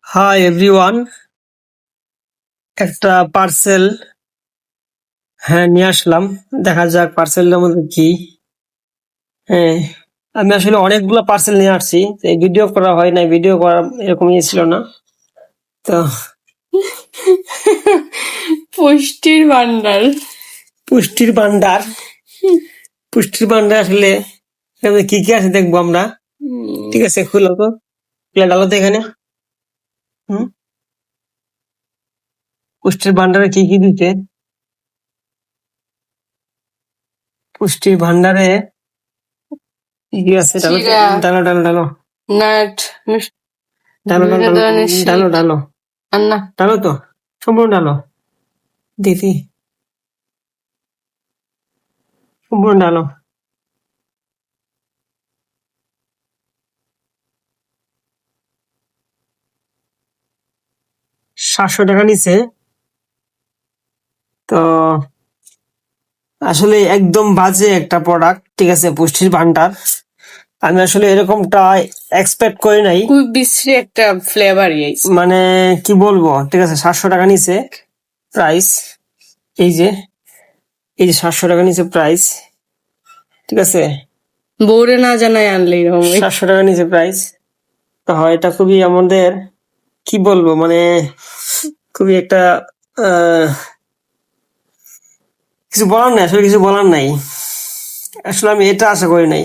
Hi everyone, একটা parcel নিয়ে আসলাম। দেখা যাক পার্সেলটার মধ্যে কি। হ্যাঁ, আমি আসলে অনেকগুলো পার্সেল নিয়ে আসছি। এই ভিডিও করা হয় নাই, ভিডিও করা এরকম ইয়ে ছিল না। তো পুষ্টির ভান্ডার। পুষ্টির ভান্ডার আসলে এখানে কি কি আছে দেখবো আমরা। ঠিক আছে, খুলো তো, খুলে ডালো তো এখানে। হুম, পুষ্টির ভান্ডারে কি কি দিতে? পুষ্টির ভান্ডারে কি কি আছে? ডালো তো, চিরা, ডালো ডালো ডালো নাট, ডালো ডালো বিভিন্ন ডালো ধরনের ডালো শীত। ডালো আর না, ডালো তো, সম্পূর্ণ ডালো দিদি, সম্পূর্ণ ডালো। ৳700 নিছে। তো আসলে একদম বাজে একটা প্রোডাক্ট। ঠিক আছে, পুষ্টির ভান্ডার আমি আসলে এরকমটা এক্সপেক্ট করি নাই। খুব বিশ্রী একটা ফ্লেভার এইছে। মানে কি বলবো, ঠিক আছে, ৳700 নিছে প্রাইস। এই যে ৳700 নিছে প্রাইস। ঠিক আছে, বউরে না জানাই আনলে এরকম হয়। ৳700 নিছে প্রাইস। তো হয় এটা খুবই আমাদের, কি বলবো, মানে খুবই একটা কিছু বলার নাই, আসলে কিছু বলার নাই। আসলে আমি এটা আশা করি নাই।